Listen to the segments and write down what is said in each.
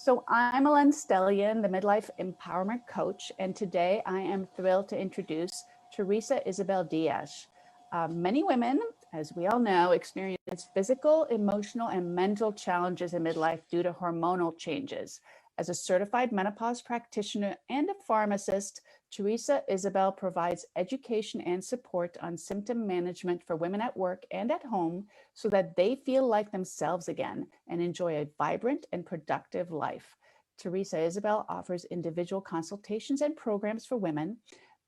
So I'm Ellen Stellian, the Midlife Empowerment Coach, and today I am thrilled to introduce Teresa Isabel Diaz. Many women, as we all know, experience physical, emotional, and mental challenges in midlife due to hormonal changes. As a certified menopause practitioner and a pharmacist, Teresa Isabel provides education and support on symptom management for women at work and at home so that they feel like themselves again and enjoy a vibrant and productive life. Teresa Isabel offers individual consultations and programs for women.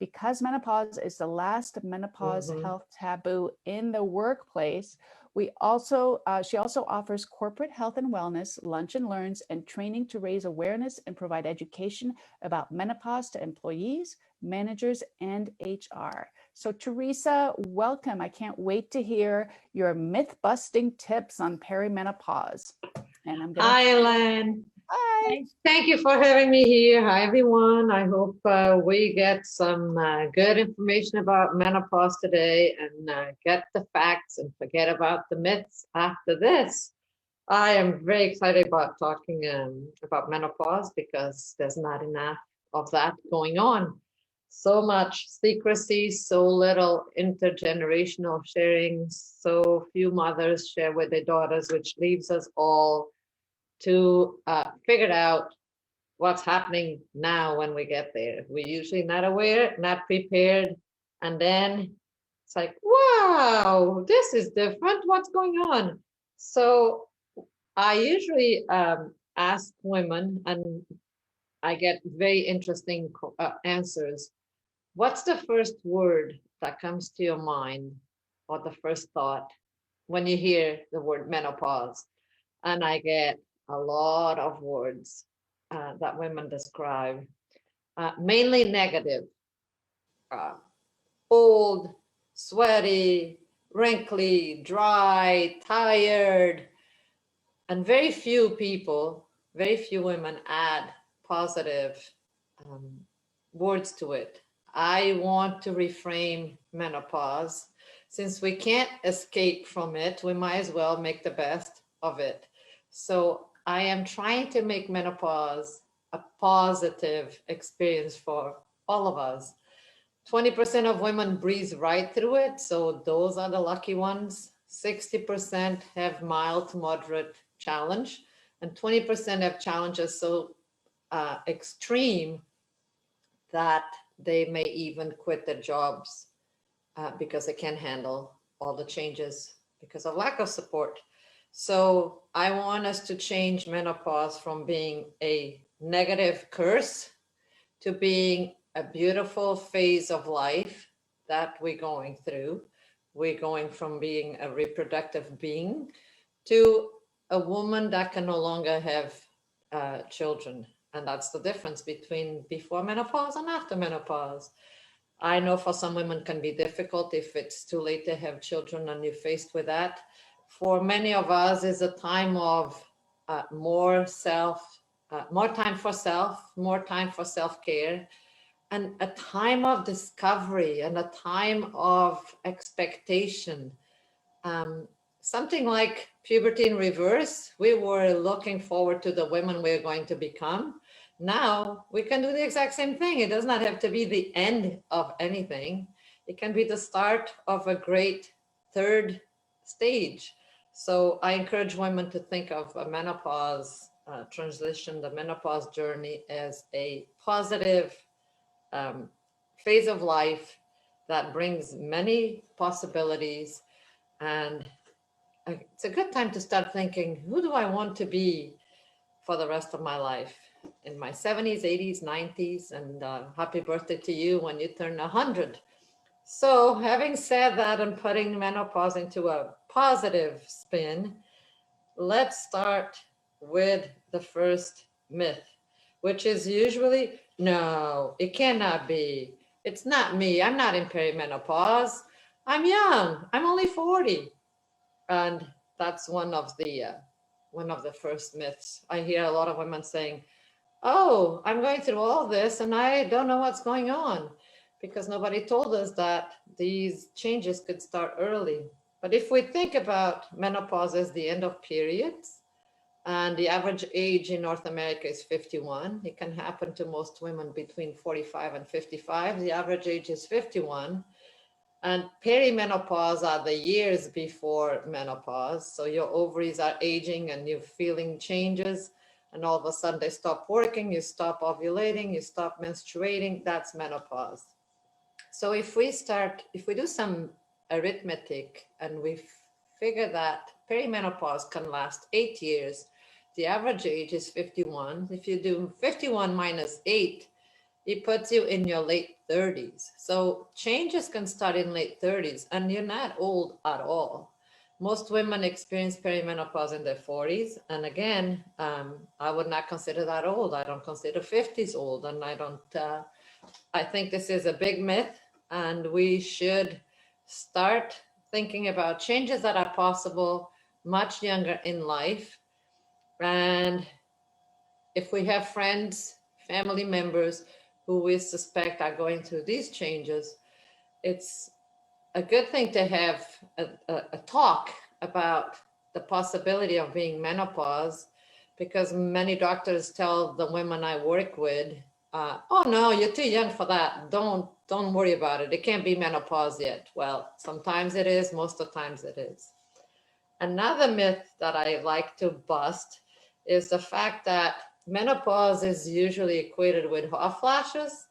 Because menopause is the last menopause health taboo in the workplace, she also offers corporate health and wellness, lunch and learns, and training to raise awareness and provide education about menopause to employees, managers, and HR. So Teresa, welcome. I can't wait to hear your myth-busting tips on perimenopause. And I'm gonna. Hi, Ellen. Hi. Thank you for having me here. Hi, everyone. I hope we get some good information about menopause today and get the facts and forget about the myths after this. I am very excited about talking about menopause because there's not enough of that going on. So much secrecy, so little intergenerational sharing, so few mothers share with their daughters, which leaves us all to figure out what's happening now when we get there. We're usually not aware, not prepared, and then it's like, wow, this is different. What's going on? So I usually ask women, and I get very interesting answers. What's the first word that comes to your mind or the first thought when you hear the word menopause? And I get a lot of words that women describe, mainly negative, uh, old, sweaty, wrinkly, dry, tired, and very few people, very few women add positive words to it. I want to reframe menopause. Since we can't escape from it, we might as well make the best of it. So I am trying to make menopause a positive experience for all of us. 20% of women breeze right through it, so those are the lucky ones. 60% have mild to moderate challenge, and 20% have challenges so extreme that they may even quit their jobs because they can't handle all the changes because of lack of support. So I want us to change menopause from being a negative curse to being a beautiful phase of life that we're going through. We're going from being a reproductive being to a woman that can no longer have children. And that's the difference between before menopause and after menopause. I know for some women can be difficult if it's too late to have children and you're faced with that. For many of us is a time of more time for self, more time for self-care, and a time of discovery and a time of expectation. Something like puberty in reverse. We were looking forward to the women we're going to become. Now we can do the exact same thing. It does not have to be the end of anything. It can be the start of a great third stage. So I encourage women to think of a menopause transition, the menopause journey, as a positive phase of life that brings many possibilities. And it's a good time to start thinking, who do I want to be for the rest of my life? In my 70s, 80s, 90s, and happy birthday to you when you turn 100. So having said that and putting menopause into a positive spin, let's start with the first myth, which is usually, no, it cannot be. It's not me. I'm not in perimenopause. I'm young. I'm only 40. And that's one of the first myths. I hear a lot of women saying, oh, I'm going through all this and I don't know what's going on, because nobody told us that these changes could start early. But if we think about menopause as the end of periods, And the average age in North America is 51. It can happen to most women between 45 and 55. The average age is 51. And perimenopause are the years before menopause. So your ovaries are aging and you're feeling changes. And all of a sudden they stop working, you stop ovulating, you stop menstruating. That's menopause. So if we do some arithmetic and we figure that perimenopause can last 8 years, the average age is 51. If you do 51 minus 8, it puts you in your late 30s. So changes can start in late 30s, and you're not old at all. Most women experience perimenopause in their 40s. And again, I would not consider that old. I don't consider 50s old. And I think this is a big myth, and we should start thinking about changes that are possible much younger in life. And if we have friends, family members who we suspect are going through these changes, it's a good thing to have a talk about the possibility of being menopause, because many doctors tell the women I work with, oh no, you're too young for that. Don't worry about it. It can't be menopause yet. Well, sometimes it is, most of the times it is. Another myth that I like to bust is the fact that menopause is usually equated with hot flashes,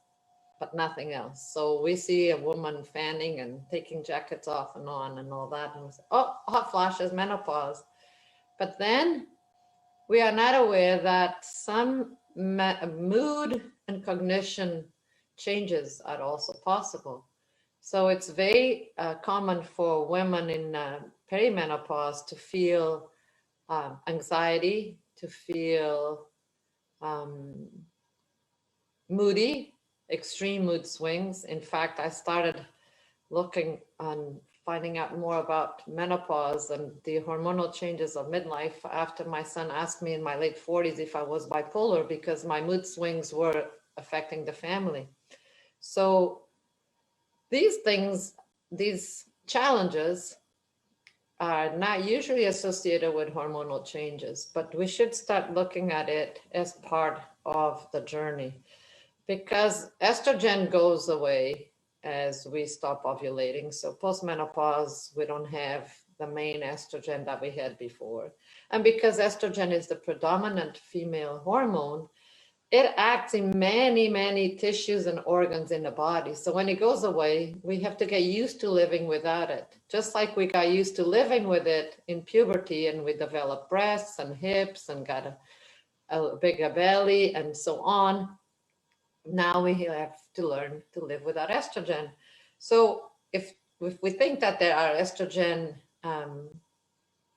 but nothing else. So we see a woman fanning and taking jackets off and on and all that, and we say, oh, hot flashes, menopause. But then we are not aware that some mood and cognition changes are also possible. So it's very common for women in perimenopause to feel anxiety, to feel moody, extreme mood swings. In fact, I started looking on finding out more about menopause and the hormonal changes of midlife after my son asked me in my late 40s if I was bipolar, because my mood swings were affecting the family. So these things, these challenges are not usually associated with hormonal changes, but we should start looking at it as part of the journey, because estrogen goes away as we stop ovulating. So post-menopause, we don't have the main estrogen that we had before. And because estrogen is the predominant female hormone, it acts in many, many tissues and organs in the body. So when it goes away, we have to get used to living without it. Just like we got used to living with it in puberty, and we developed breasts and hips and got a bigger belly and so on. Now we have to learn to live without estrogen. So if we think that there are estrogen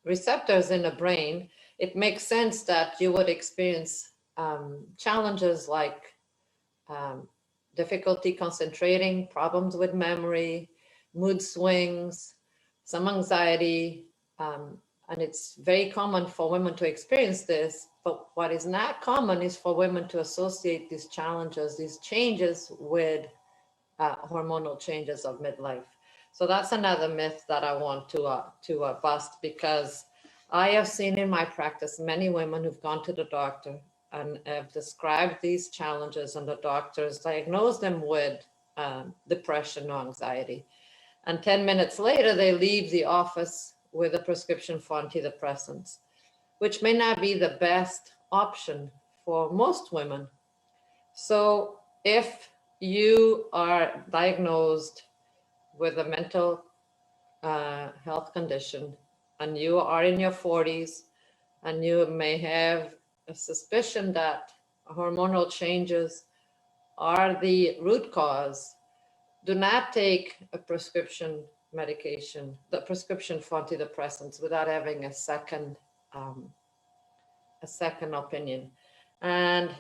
receptors in the brain, it makes sense that you would experience challenges like difficulty concentrating, problems with memory, mood swings, some anxiety, and it's very common for women to experience this. But what is not common is for women to associate these challenges, these changes, with hormonal changes of midlife. So that's another myth that I want to bust, because I have seen in my practice many women who've gone to the doctor and have described these challenges, and the doctors diagnose them with depression or anxiety. And 10 minutes later, they leave the office with a prescription for antidepressants, which may not be the best option for most women. So if you are diagnosed with a mental health condition, and you are in your 40s, and you may have a suspicion that hormonal changes are the root cause, do not take a prescription medication, the prescription for antidepressants, without having a second opinion. And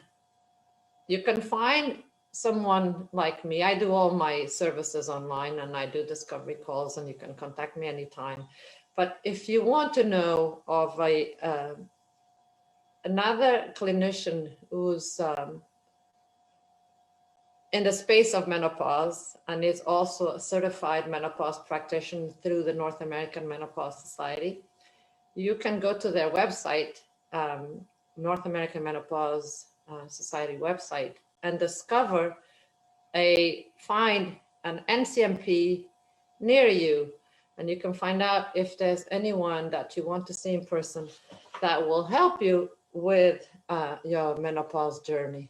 you can find someone like me. I do all my services online, and I do discovery calls, and you can contact me anytime. But if you want to know of another clinician who's in the space of menopause and is also a certified menopause practitioner through the North American Menopause Society, you can go to their website North American Menopause Society website and find an NCMP near you, and you can find out if there's anyone that you want to see in person that will help you with your menopause journey.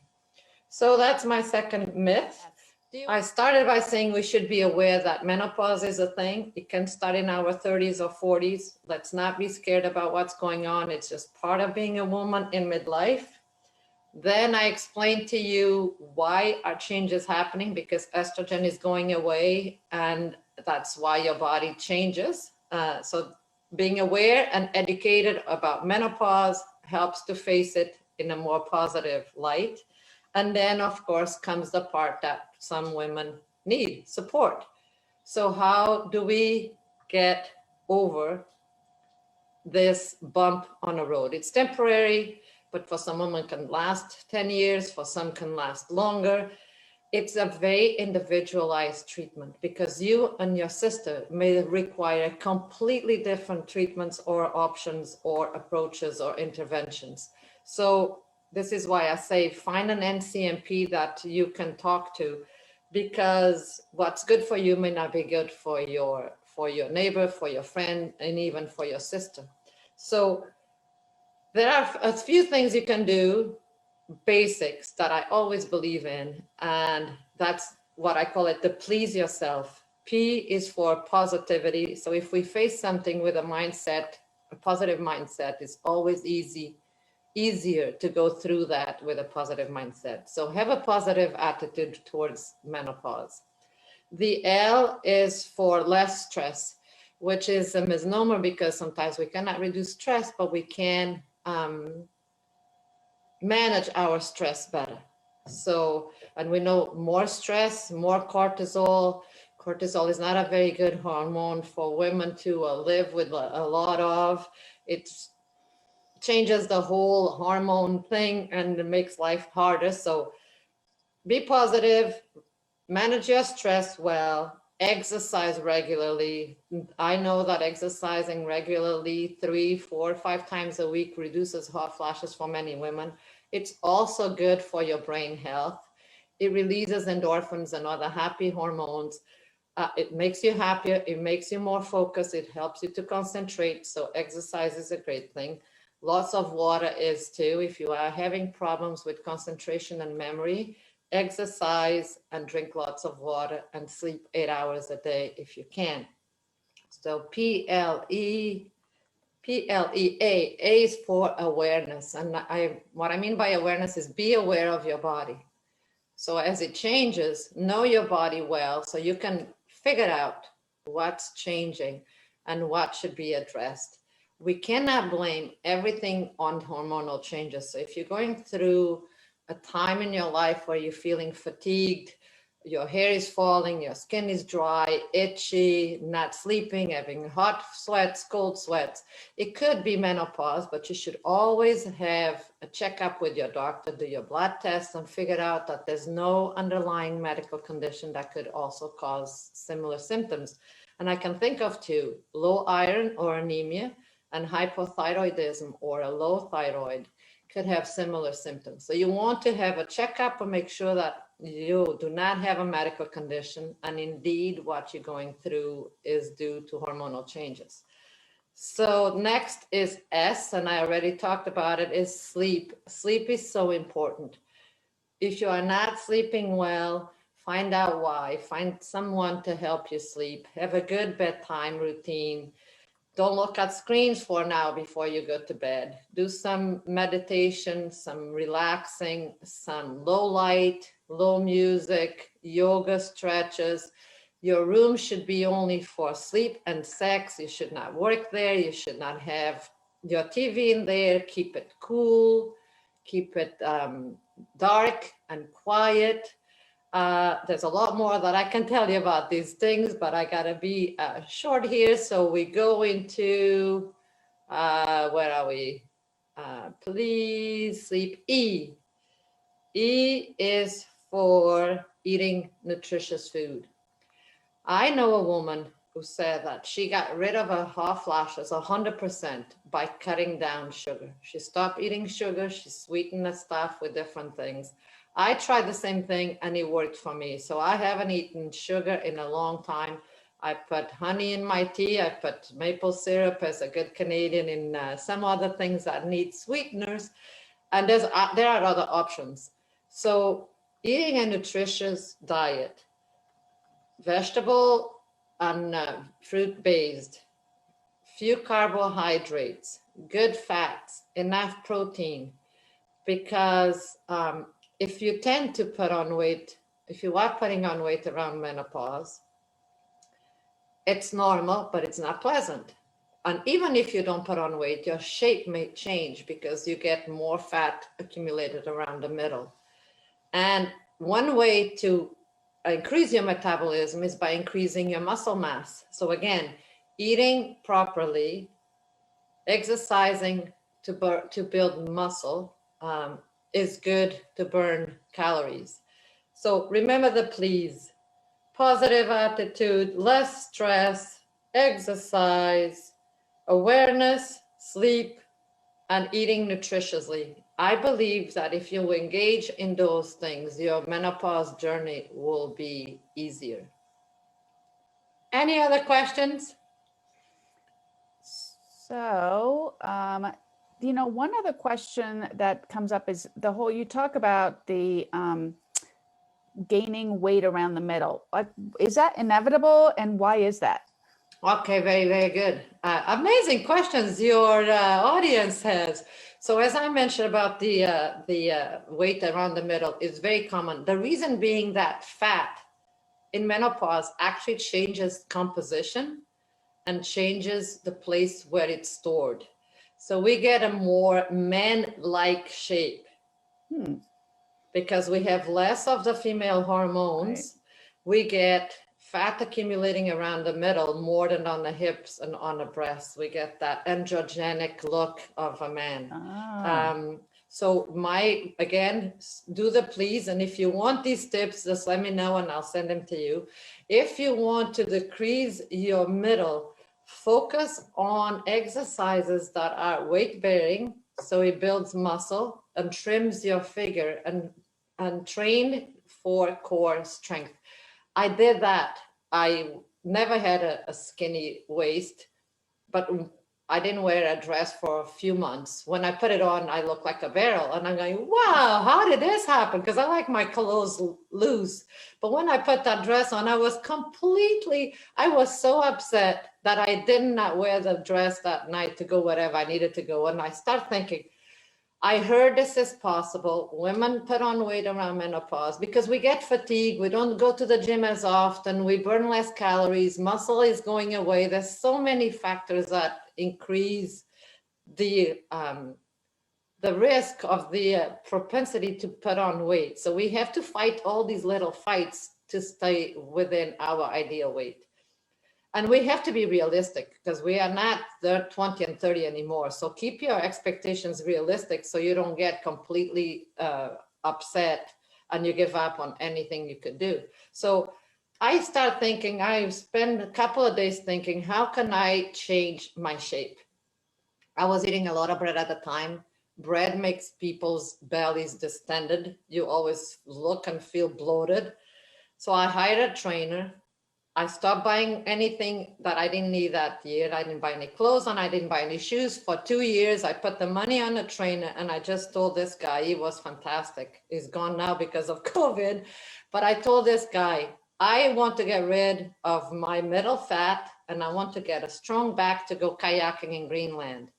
So that's my second myth. I started by saying we should be aware that menopause is a thing. It can start in our 30s or 40s. Let's not be scared about what's going on. It's just part of being a woman in midlife. Then I explained to you why our change is happening, because estrogen is going away, and that's why your body changes. So being aware and educated about menopause helps to face it in a more positive light. And then, of course, comes the part that some women need support. So how do we get over this bump on the road? It's temporary, but for some women can last 10 years, for some can last longer. It's a very individualized treatment, because you and your sister may require completely different treatments or options or approaches or interventions. So this is why I say find an NCMP that you can talk to, because what's good for you may not be good for your neighbor, for your friend, and even for your sister. So there are a few things you can do, basics that I always believe in, and that's what I call it, the please yourself. P is for positivity. So if we face something with a positive mindset, it's always easier to go through that with a positive mindset. So have a positive attitude towards menopause. The L is for less stress, which is a misnomer, because sometimes we cannot reduce stress, but we can manage our stress better. So, and we know more stress, more cortisol. Cortisol is not a very good hormone for women to live with a lot of. It changes the whole hormone thing and it makes life harder. So be positive, manage your stress well, exercise regularly. I know that exercising regularly 3, 4, 5 times a week reduces hot flashes for many women. It's also good for your brain health. It releases endorphins and other happy hormones. It makes you happier. It makes you more focused. It helps you to concentrate. So exercise is a great thing. Lots of water is too. If you are having problems with concentration and memory, exercise and drink lots of water and sleep 8 hours a day if you can. So PLEA is for awareness. And what I mean by awareness is be aware of your body. So as it changes, know your body well so you can figure out what's changing and what should be addressed. We cannot blame everything on hormonal changes. So if you're going through a time in your life where you're feeling fatigued, your hair is falling, your skin is dry, itchy, not sleeping, having hot sweats, cold sweats, it could be menopause, but you should always have a checkup with your doctor, do your blood test, and figure out that there's no underlying medical condition that could also cause similar symptoms. And I can think of two: low iron or anemia, and hypothyroidism or a low thyroid could have similar symptoms. So you want to have a checkup and make sure that you do not have a medical condition, and indeed what you're going through is due to hormonal changes. So next is S, and I already talked about it, is sleep. Sleep is so important. If you are not sleeping well, find out why. Find someone to help you sleep. Have a good bedtime routine. Don't look at screens for an hour before you go to bed. Do some meditation, some relaxing, some low light, low music, yoga stretches. Your room should be only for sleep and sex. You should not work there. You should not have your TV in there. Keep it cool. Keep it dark and quiet. There's a lot more that I can tell you about these things, but I gotta be short here. So we go into, where are we? Please sleep. E. E is for eating nutritious food. I know a woman who said that she got rid of her hot flashes 100% by cutting down sugar. She stopped eating sugar. She sweetened the stuff with different things. I tried the same thing and it worked for me. So I haven't eaten sugar in a long time. I put honey in my tea. I put maple syrup as a good Canadian in some other things that need sweeteners. And there are other options. So eating a nutritious diet, vegetable and fruit-based, few carbohydrates, good fats, enough protein, because if you tend to put on weight, if you are putting on weight around menopause, it's normal, but it's not pleasant. And even if you don't put on weight, your shape may change because you get more fat accumulated around the middle. And one way to increase your metabolism is by increasing your muscle mass. So again, eating properly, exercising to build muscle is good to burn calories. So remember the please: positive attitude, less stress, exercise, awareness, sleep, and eating nutritiously. I believe that if you engage in those things, your menopause journey will be easier. Any other questions? So, one other question that comes up is you talk about the gaining weight around the middle. Is that inevitable, and why is that? Okay, very, very good. Amazing questions your audience has. So as I mentioned about the weight around the middle is very common. The reason being that fat in menopause actually changes composition and changes the place where it's stored. So we get a more man-like shape because we have less of the female hormones. Right. We get fat accumulating around the middle more than on the hips and on the breasts. We get that androgenic look of a man. So again, do the please. And if you want these tips, just let me know and I'll send them to you. If you want to decrease your middle, focus on exercises that are weight bearing. So it builds muscle and trims your figure and train for core strength. I did that. I never had a skinny waist, but I didn't wear a dress for a few months. When I put it on, I look like a barrel. And I'm going, wow, how did this happen? Because I like my clothes loose. But when I put that dress on, I was so upset that I did not wear the dress that night to go wherever I needed to go. And I start thinking, I heard this is possible. Women put on weight around menopause because we get fatigued. We don't go to the gym as often. We burn less calories. Muscle is going away. There's so many factors that increase the risk of the propensity to put on weight. So we have to fight all these little fights to stay within our ideal weight. And we have to be realistic because we are not 20 and 30 anymore. So keep your expectations realistic so you don't get completely upset and you give up on anything you could do. So I start thinking, I spend a couple of days thinking, how can I change my shape? I was eating a lot of bread at the time. Bread makes people's bellies distended. You always look and feel bloated. So I hired a trainer. I stopped buying anything that I didn't need that year. I didn't buy any clothes and I didn't buy any shoes for 2 years. I put the money on a trainer and I just told this guy, he was fantastic. He's gone now because of COVID. But I told this guy, I want to get rid of my middle fat and I want to get a strong back to go kayaking in Greenland.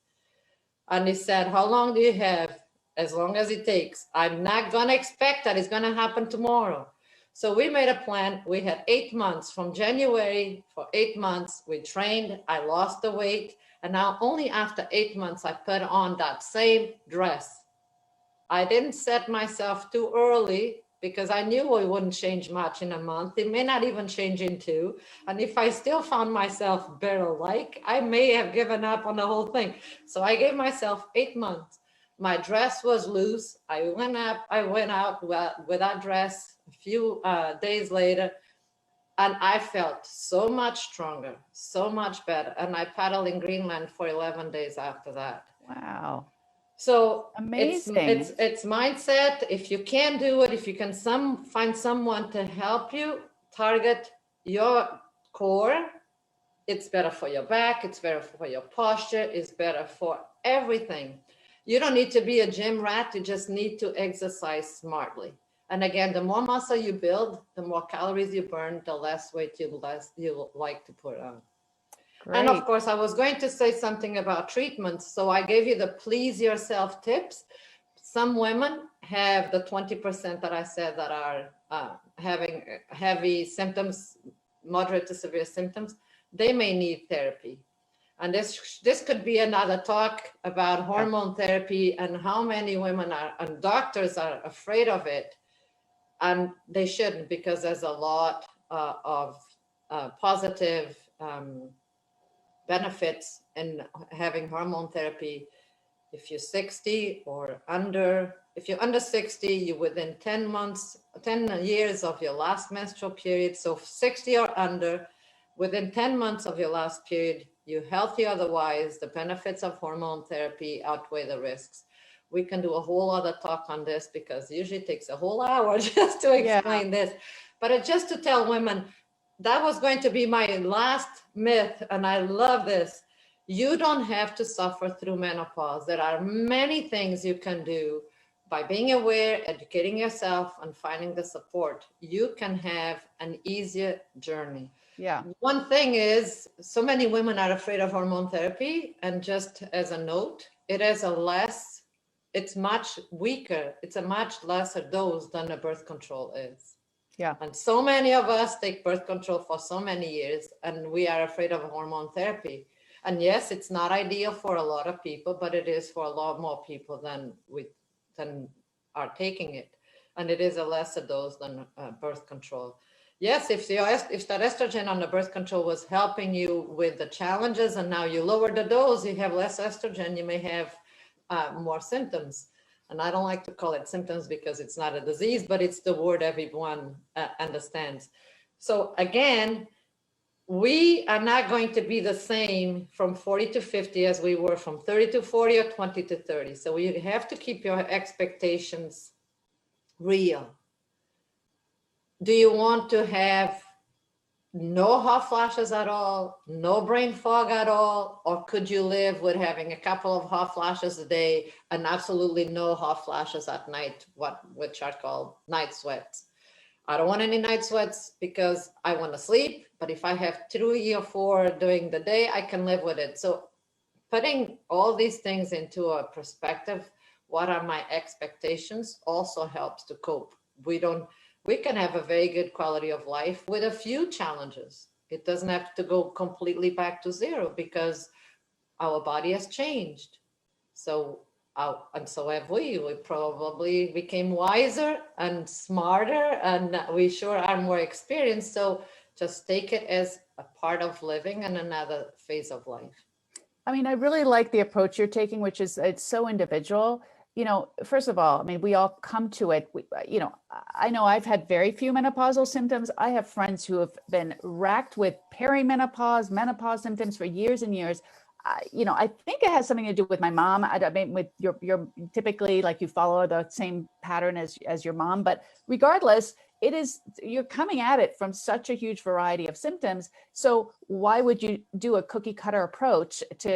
And he said, how long do you have? As long as it takes. I'm not going to expect that it's going to happen tomorrow. So we made a plan. We had 8 months from January. For 8 months, we trained. I lost the weight. And now only after 8 months, I put on that same dress. I didn't set myself too early because I knew it wouldn't change much in a month. It may not even change in 2. And if I still found myself barrel-like, I may have given up on the whole thing. So I gave myself 8 months. My dress was loose. I went out with that dress. A few days later, And I felt so much stronger, so much better. And I paddled in Greenland for 11 days after that. Wow. So Amazing. it's mindset. If you can't do it, if you can find someone to help you target your core, it's better for your back, it's better for your posture, it's better for everything. You don't need to be a gym rat, you just need to exercise smartly. And again, the more muscle you build, the more calories you burn, the less weight you like to put on. Great. And of course, I was going to say something about treatments. So I gave you the please yourself tips. Some women have the 20% that I said that are having heavy symptoms, moderate to severe symptoms. They may need therapy. And this could be another talk about hormone therapy and how many women and doctors are afraid of it. And they shouldn't, because there's a lot of positive benefits in having hormone therapy. If you're 60 or under, if you're under 60, you're within 10 years of your last menstrual period. So 60 or under, within 10 months of your last period, you're healthy otherwise. The benefits of hormone therapy outweigh the risks. We can do a whole other talk on this, because it usually takes a whole hour just to explain this. But it's just to tell women, that was going to be my last myth, and I love this. You don't have to suffer through menopause. There are many things you can do by being aware, educating yourself, and finding the support. You can have an easier journey. Yeah. One thing is, so many women are afraid of hormone therapy, and just as a note, it's much weaker. It's a much lesser dose than a birth control is. Yeah. And so many of us take birth control for so many years, and we are afraid of hormone therapy. And yes, it's not ideal for a lot of people, but it is for a lot more people than are taking it. And it is a lesser dose than birth control. Yes, if that estrogen on the birth control was helping you with the challenges, and now you lower the dose, you have less estrogen, you may have more symptoms. And I don't like to call it symptoms because it's not a disease, but it's the word everyone understands. So again, we are not going to be the same from 40 to 50 as we were from 30 to 40 or 20 to 30. So you have to keep your expectations real. Do you want to have no hot flashes at all, no brain fog at all, or could you live with having a couple of hot flashes a day and absolutely no hot flashes at night, which are called night sweats? I don't want any night sweats because I want to sleep, but if I have 3 or 4 during the day, I can live with it. So putting all these things into a perspective, what are my expectations, also helps to cope. We can have a very good quality of life with a few challenges. It doesn't have to go completely back to zero, because our body has changed. So, and so have we. We probably became wiser and smarter, and we sure are more experienced. So just take it as a part of living and another phase of life. I mean, I really like the approach you're taking, which is, it's so individual. First of all, I mean, we all come to it. I know I've had very few menopausal symptoms. I have friends who have been racked with perimenopause, menopause symptoms for years and years. I think it has something to do with my mom. I mean, with your typically, like, you follow the same pattern as your mom, but regardless, you're coming at it from such a huge variety of symptoms. So why would you do a cookie cutter approach to,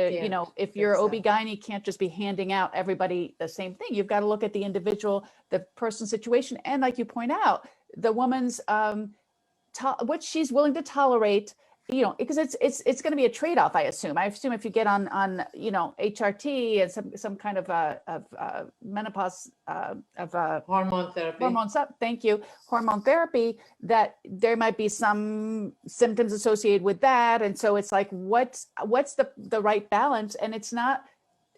if your OB-GYN can't just be handing out everybody the same thing? You've got to look at the individual, the person's situation. And like you point out, the woman's, what she's willing to tolerate, because it's going to be a trade-off. I assume if you get on HRT and some kind of menopause hormone therapy. Thank you. Hormone therapy, that there might be some symptoms associated with that. And so it's like, what's the right balance? And it's not,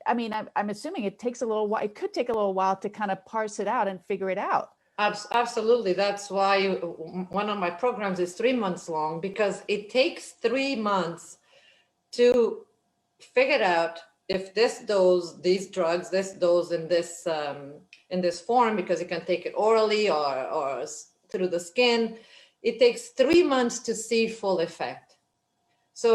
I mean, I'm assuming it takes a little while. It could take a little while to kind of parse it out and figure it out. Absolutely. That's why one of my programs is 3 months long, because it takes 3 months to figure out if this dose, these drugs, this dose in this form, because you can take it orally or through the skin. it takes 3 months to see full effect. So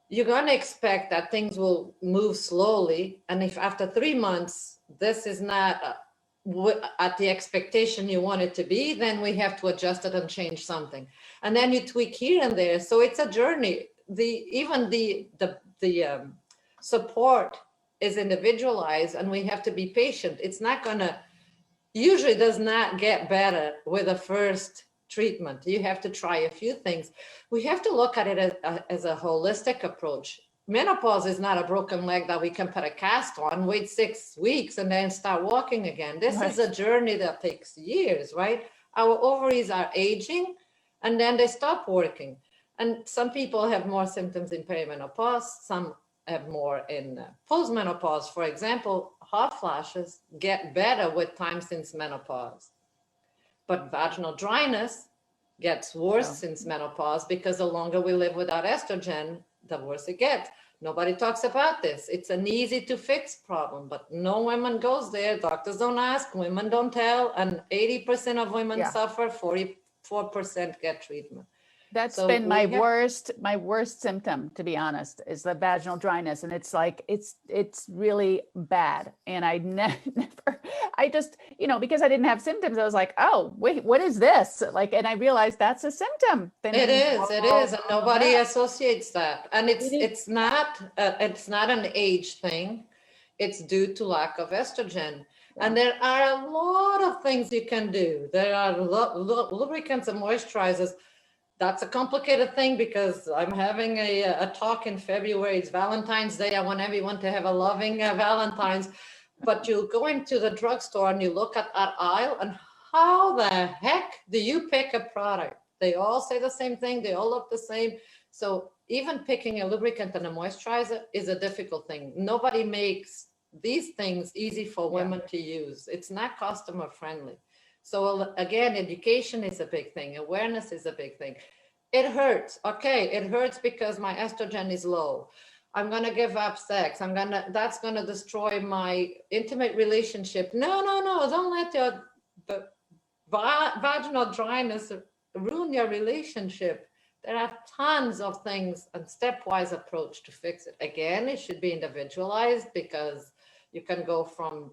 you're going to expect that things will move slowly. And if after 3 months, this is not at the expectation you want it to be, then we have to adjust it and change something. And then you tweak here and there. So it's a journey. Even the support is individualized, and we have to be patient. It's not going to, usually does not get better with a first treatment. You have to try a few things. We have to look at it as a holistic approach. Menopause is not a broken leg that we can put a cast on, wait 6 weeks, and then start walking again. This is a journey that takes years, right? Our ovaries are aging, and then they stop working. And some people have more symptoms in perimenopause, some have more in post-menopause. For example, hot flashes get better with time since menopause. But vaginal dryness gets worse since menopause, because the longer we live without estrogen, the worse it gets. Nobody talks about this. It's an easy to fix problem, but no woman goes there. Doctors don't ask, women don't tell, and 80% of women suffer, 44% get treatment. That's been my worst symptom, to be honest, is the vaginal dryness. And it's like, it's really bad. And I I just, because I didn't have symptoms, I was like, oh, wait, what is this? Like, and I realized that's a symptom. It is. And nobody associates that. And it's not an age thing. It's due to lack of estrogen. Yeah. And there are a lot of things you can do. There are lubricants and moisturizers. That's a complicated thing, because I'm having a talk in February. It's Valentine's Day. I want everyone to have a loving Valentine's. But you go into the drugstore and you look at that aisle, and how the heck do you pick a product? They all say the same thing. They all look the same. So even picking a lubricant and a moisturizer is a difficult thing. Nobody makes these things easy for women to use. It's not customer friendly. So again, education is a big thing. Awareness is a big thing. It hurts. Okay, it hurts because my estrogen is low. I'm going to give up sex. That's going to destroy my intimate relationship. No. Don't let your vaginal dryness ruin your relationship. There are tons of things and stepwise approach to fix it. Again, it should be individualized, because you can go from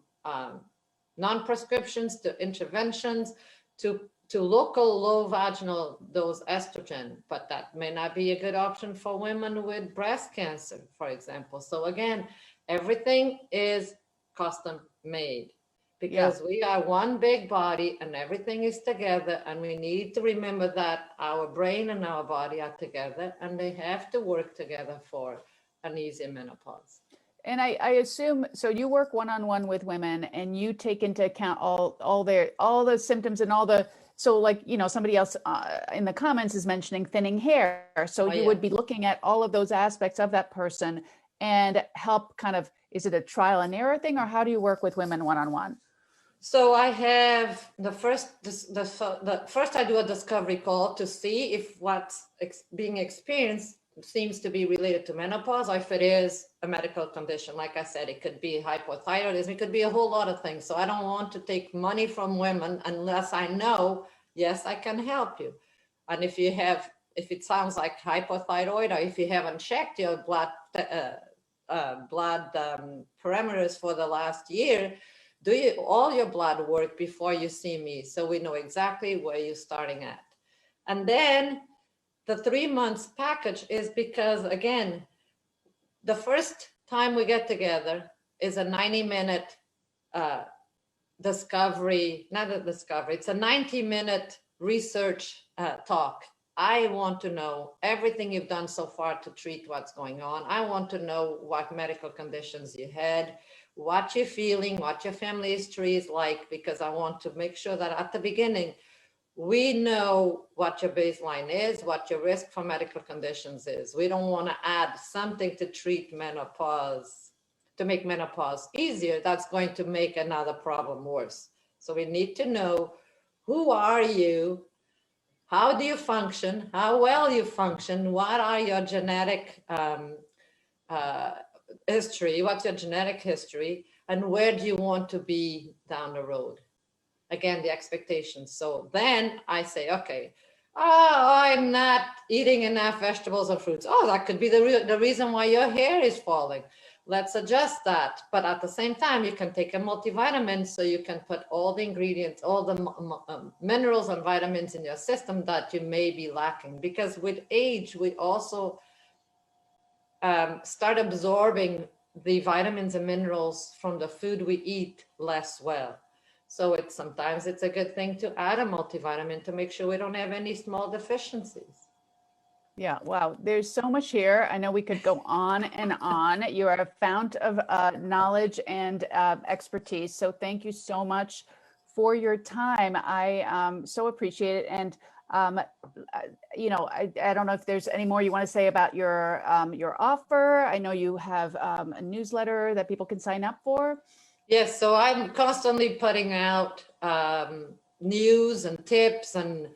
non-prescriptions to interventions to local low vaginal dose estrogen, but that may not be a good option for women with breast cancer, for example. So again, everything is custom made, because we are one big body and everything is together, and we need to remember that our brain and our body are together, and they have to work together for an easy menopause. And I assume, so you work one-on-one with women, and you take into account all the symptoms and all the, so like, somebody else in the comments is mentioning thinning hair. So you would be looking at all of those aspects of that person and help kind of, is it a trial and error thing, or how do you work with women one-on-one? So I have the first I do a discovery call to see if what's being experienced seems to be related to menopause, or if it is a medical condition. Like I said, it could be hypothyroidism, it could be a whole lot of things. So I don't want to take money from women unless I know, yes, I can help you. And if it sounds like hypothyroid, or if you haven't checked your blood parameters for the last year, do all your blood work before you see me, so we know exactly where you're starting at. And then the 3 months package is because, again, the first time we get together is a 90-minute discovery, not a discovery, it's a 90-minute research talk. I want to know everything you've done so far to treat what's going on. I want to know what medical conditions you had, what you're feeling, what your family history is like, because I want to make sure that at the beginning, we know what your baseline is, what your risk for medical conditions is. We don't want to add something to treat menopause, to make menopause easier. That's going to make another problem worse. So we need to know, who are you? How do you function? How well you function? What are your genetic history? What's your genetic history? And where do you want to be down the road? Again, the expectations. So then I say, okay, Oh, I'm not eating enough vegetables or fruits. Oh, that could be the reason why your hair is falling. Let's adjust that. But at the same time, you can take a multivitamin so you can put all the ingredients, all the minerals and vitamins in your system that you may be lacking. Because with age, we also start absorbing the vitamins and minerals from the food we eat less well. So sometimes it's a good thing to add a multivitamin to make sure we don't have any small deficiencies. Yeah, wow. There's so much here. I know we could go on and on. You are a fount of knowledge and expertise. So thank you so much for your time. I so appreciate it. And I don't know if there's any more you want to say about your offer. I know you have a newsletter that people can sign up for. Yes, so I'm constantly putting out news and tips, and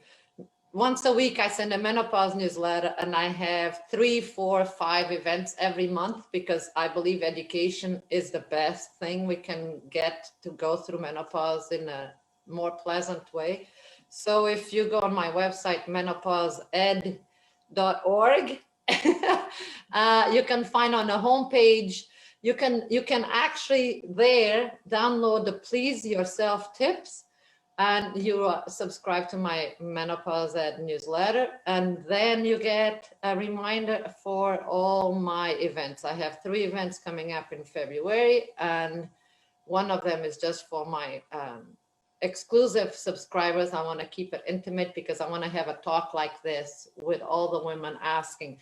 once a week I send a menopause newsletter, and I have 3, 4, 5 events every month because I believe education is the best thing we can get to go through menopause in a more pleasant way. So if you go on my website, menopauseed.org, you can find on the homepage, you can actually there download the Please Yourself tips, and you subscribe to my Menopause Ed newsletter, and then you get a reminder for all my events. I have 3 events coming up in February, and one of them is just for my exclusive subscribers. I want to keep it intimate because I want to have a talk like this with all the women asking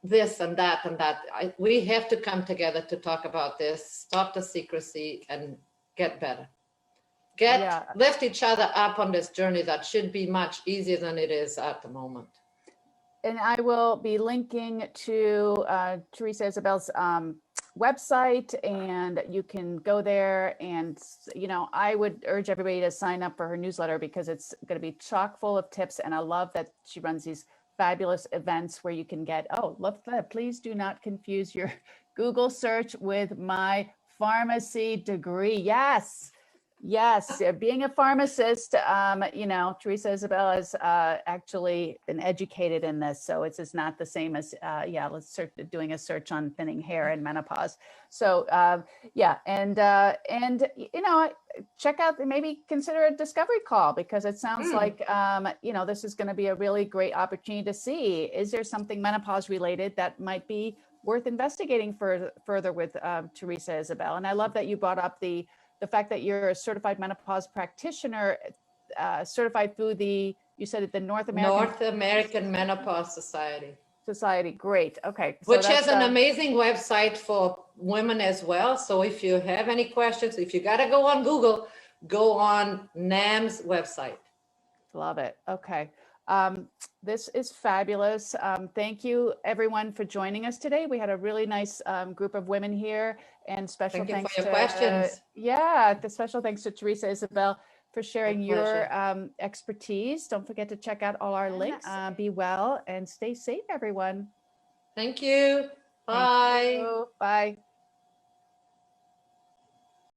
this and that and that. We have to come together to talk about this, stop the secrecy, and get better. Lift each other up on this journey that should be much easier than it is at the moment. And I will be linking to Teresa Isabel's website, and you can go there. And, I would urge everybody to sign up for her newsletter because it's going to be chock full of tips. And I love that she runs these fabulous events where you can get, please do not confuse your Google search with my pharmacy degree. Yes. Being a pharmacist, Teresa Isabel has actually been educated in this, so it's not the same as, let's start doing a search on thinning hair and menopause. So, check out, maybe consider a discovery call, because it sounds like, this is going to be a really great opportunity to see, is there something menopause related that might be worth investigating further with Teresa Isabel. And I love that you brought up the fact that you're a certified menopause practitioner, certified through the North American Menopause Society. Great. Okay. So which has an amazing website for women as well. So if you have any questions, if you got to go on Google, go on NAM's website. Love it. Okay. This is fabulous. Thank you everyone for joining us today. We had a really nice group of women here, and special thanks for your questions. The special thanks to Teresa Isabel for sharing your expertise. Don't forget to check out all our links. Be well and stay safe, everyone. Thank you. Bye. Thank you. Bye.